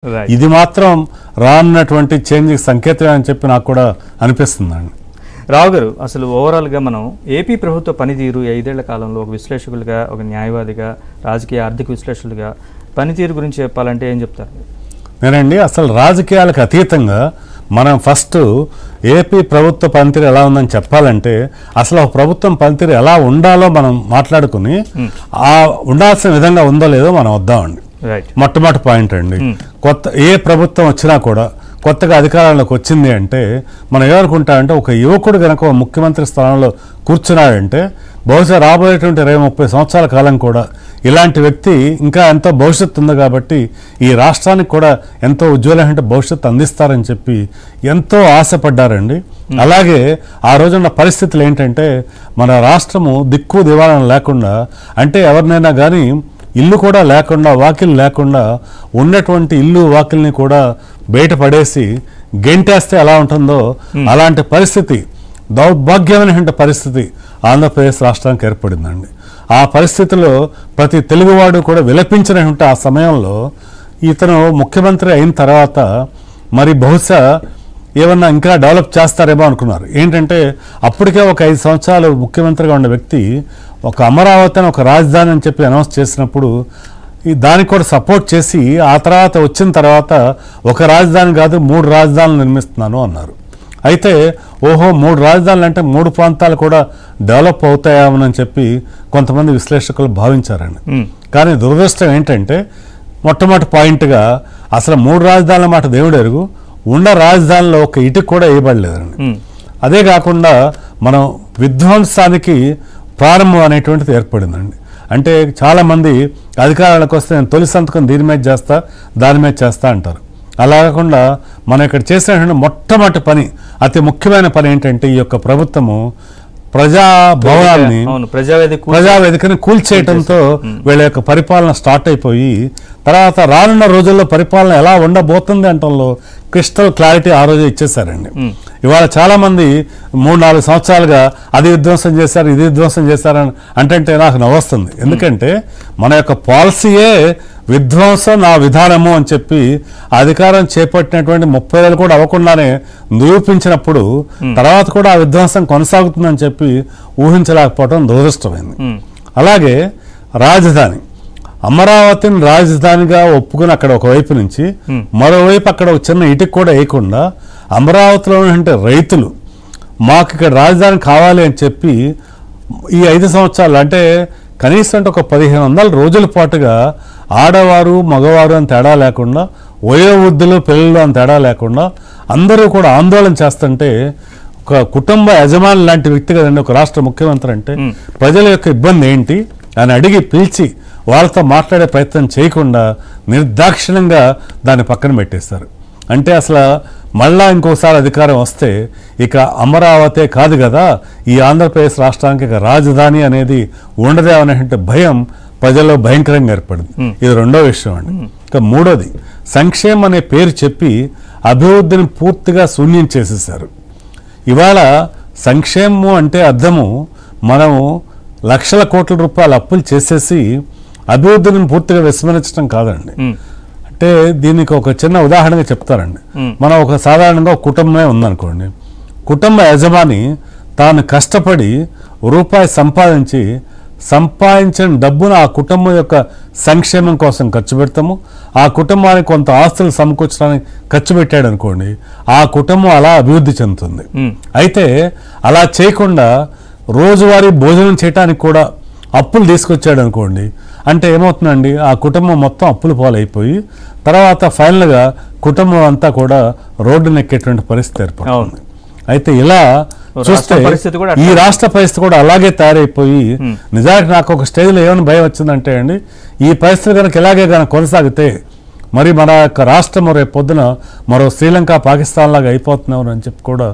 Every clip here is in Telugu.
ఇది మాత్రం రానున్నటువంటి చేంజ్ సంకేతమే అని చెప్పి నాకు కూడా అనిపిస్తుందండి. రావు గారు, అసలు ఓవరాల్గా మనం ఏపీ ప్రభుత్వ పనితీరు 5 ఏళ్ల కాలంలో ఒక విశ్లేషకులుగా, ఒక న్యాయవాదిగా, రాజకీయ ఆర్థిక విశ్లేషకులుగా పనితీరు గురించి చెప్పాలంటే ఏం చెప్తారు? నేనండి అసలు రాజకీయాలకు అతీతంగా మనం ఫస్ట్ ఏపీ ప్రభుత్వ పనితీరు ఎలా ఉందని చెప్పాలంటే అసలు ఒక ప్రభుత్వం పనితీరు ఎలా ఉండాలో మనం మాట్లాడుకుని ఆ ఉండాల్సిన విధంగా ఉందో లేదో మనం వద్దామండి. మొట్టమొదటి పాయింట్ అండి, కొత్త ఏ ప్రభుత్వం వచ్చినా కూడా కొత్తగా అధికారంలోకి వచ్చింది అంటే మనం ఏమనుకుంటామంటే ఒక యువకుడు కనుక ఒక ముఖ్యమంత్రి స్థానంలో కూర్చున్నాడంటే బహుశా రాబోయేటువంటి 20-30 సంవత్సరాల కాలం కూడా ఇలాంటి వ్యక్తి ఇంకా ఎంతో భవిష్యత్తు ఉంది కాబట్టి ఈ రాష్ట్రానికి కూడా ఎంతో ఉజ్వలమైన భవిష్యత్తు అందిస్తారని చెప్పి ఎంతో ఆశపడ్డారండి. అలాగే ఆ రోజున్న పరిస్థితులు ఏంటంటే మన రాష్ట్రము దిక్కు దివాణం లేకుండా, అంటే ఎవరినైనా కానీ ఇల్లు కూడా లేకుండా, వాకిల్ లేకుండా ఉన్నటువంటి ఇల్లు వాకిల్ని కూడా బయటపడేసి గెంటేస్తే ఎలా ఉంటుందో అలాంటి పరిస్థితి, దౌర్భాగ్యమైన పరిస్థితి ఆంధ్రప్రదేశ్ రాష్ట్రానికి ఏర్పడిందండి. ఆ పరిస్థితిలో ప్రతి తెలుగువాడు కూడా విలపించినటువంటి ఆ సమయంలో ఇతను ముఖ్యమంత్రి అయిన తర్వాత మరి బహుశా ఏమన్నా ఇంకా డెవలప్ చేస్తారేమో అనుకున్నారు. ఏంటంటే అప్పటికే ఒక 5 సంవత్సరాలు ముఖ్యమంత్రిగా ఉన్న వ్యక్తి ఒక అమరావతి అని ఒక రాజధాని అని చెప్పి అనౌన్స్ చేసినప్పుడు దానికి కూడా సపోర్ట్ చేసి ఆ తర్వాత వచ్చిన తర్వాత ఒక రాజధాని కాదు 3 రాజధానులు నిర్మిస్తున్నాను అన్నారు. అయితే ఓహో 3 రాజధానులు అంటే 3 ప్రాంతాలు కూడా డెవలప్ అవుతాయేమోనని చెప్పి కొంతమంది విశ్లేషకులు భావించారండి. కానీ దురదృష్టం ఏంటంటే మొట్టమొదటి పాయింట్గా అసలు 3 రాజధానుల మాట దేవుడు ఎరుగు, ఉన్న రాజధానిలో ఒక ఇటుకు కూడా వేయబడలేదండి. అదే కాకుండా మనం విధ్వంసానికి ప్రారంభం అనేటువంటిది ఏర్పడిందండి. అంటే చాలామంది అధికారాలకు వస్తే నేను తొలి సంతకం దీని మీద చేస్తా, దాని మీద చేస్తా అంటారు. అలా కాకుండా మనం ఇక్కడ చేసినటువంటి మొట్టమొదటి పని, అతి ముఖ్యమైన పని ఏంటంటే ఈ యొక్క ప్రభుత్వము ప్రజాభవనాన్ని, ప్రజావేదికని కూల్చేయడంతో వీళ్ళ యొక్క పరిపాలన స్టార్ట్ అయిపోయి తర్వాత రానున్న రోజుల్లో పరిపాలన ఎలా ఉండబోతుంది అంటంలో క్రిస్టల్ క్లారిటీ ఆ రోజే ఇచ్చేసారండి. ఇవాళ చాలామంది 3-4 సంవత్సరాలుగా అది విధ్వంసం చేశారు, ఇది విధ్వంసం చేశారని అంటే నాకు నవ్వొస్తుంది. ఎందుకంటే మన యొక్క పాలసీయే విధ్వంసం నా విధానము అని చెప్పి అధికారం చేపట్టినటువంటి 30 ఏళ్ళు కూడా అవ్వకుండానే నిరూపించినప్పుడు తర్వాత కూడా ఆ విధ్వంసం కొనసాగుతుందని చెప్పి ఊహించలేకపోవడం దురదృష్టమైంది. అలాగే రాజధాని, అమరావతిని రాజధానిగా ఒప్పుకుని అక్కడ ఒకవైపు నుంచి మరోవైపు అక్కడ ఒక చిన్న ఇటుకు కూడా వేయకుండా అమరావతిలో ఉండే రైతులు మాకు ఇక్కడ రాజధాని కావాలి అని చెప్పి ఈ 5 సంవత్సరాలు అంటే కనీసం అంటే ఒక 1500 రోజుల పాటుగా ఆడవారు మగవారు అని తేడా లేకుండా, వయోవృద్ధులు పిల్లలు అని తేడా లేకుండా అందరూ కూడా ఆందోళన చేస్తుంటే ఒక కుటుంబ యజమాని లాంటి వ్యక్తి కదండి ఒక రాష్ట్ర ముఖ్యమంత్రి అంటే, ప్రజల యొక్క ఇబ్బంది ఏంటి అని అడిగి పిలిచి వాళ్ళతో మాట్లాడే ప్రయత్నం చేయకుండా నిర్దాక్షిణ్యంగా దాన్ని పక్కన పెట్టేస్తారు. అంటే అసలు మళ్ళా ఇంకోసారి అధికారం వస్తే ఇక అమరావతే కాదు కదా ఈ ఆంధ్రప్రదేశ్ రాష్ట్రానికి ఇక రాజధాని అనేది ఉండదే అనేటువంటి భయం ప్రజల్లో భయంకరంగా ఏర్పడింది. ఇది రెండో విషయం అండి. ఇక మూడోది, సంక్షేమం అనే పేరు చెప్పి అభివృద్ధిని పూర్తిగా శూన్యం చేసేసారు. ఇవాళ సంక్షేమం అంటే అర్థము మనము లక్షల కోట్ల రూపాయల అప్పులు చేసేసి అభివృద్ధిని పూర్తిగా విస్మరించడం కాదండి. అంటే దీనికి ఒక చిన్న ఉదాహరణగా చెప్తారండి. మనం ఒక సాధారణంగా ఒక కుటుంబమే ఉందనుకోండి, కుటుంబ యజమాని తాను కష్టపడి రూపాయి సంపాదించిన డబ్బును ఆ కుటుంబం యొక్క సంక్షేమం కోసం ఖర్చు పెడతాము. ఆ కుటుంబానికి కొంత ఆస్తులు సమకూర్చడానికి ఖర్చు పెట్టాడు అనుకోండి, ఆ కుటుంబం అలా అభివృద్ధి చెందుతుంది. అయితే అలా చేయకుండా రోజువారీ భోజనం చేయడానికి కూడా అప్పులు తీసుకొచ్చాడు అనుకోండి, అంటే ఏమవుతుందండి ఆ కుటుంబం మొత్తం అప్పులు పాలైపోయి తర్వాత ఫైనల్గా కుటుంబం అంతా కూడా రోడ్డును ఎక్కేటువంటి పరిస్థితి ఏర్పడుతుంది. అయితే ఇలా చూస్తే ఈ రాష్ట్ర పరిస్థితి కూడా అలాగే తయారైపోయి నిజానికి నాకు ఒక స్టేజ్లో ఏమైనా భయం వచ్చిందంటే అండి, ఈ పరిస్థితి కనుక ఇలాగే కనుక కొనసాగితే మరి మన యొక్క రాష్ట్రం రేపు పొద్దున మరో శ్రీలంక పాకిస్తాన్ లాగా అయిపోతున్నామని చెప్పి కూడా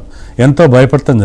ఎంతో భయపడటం జరిగింది.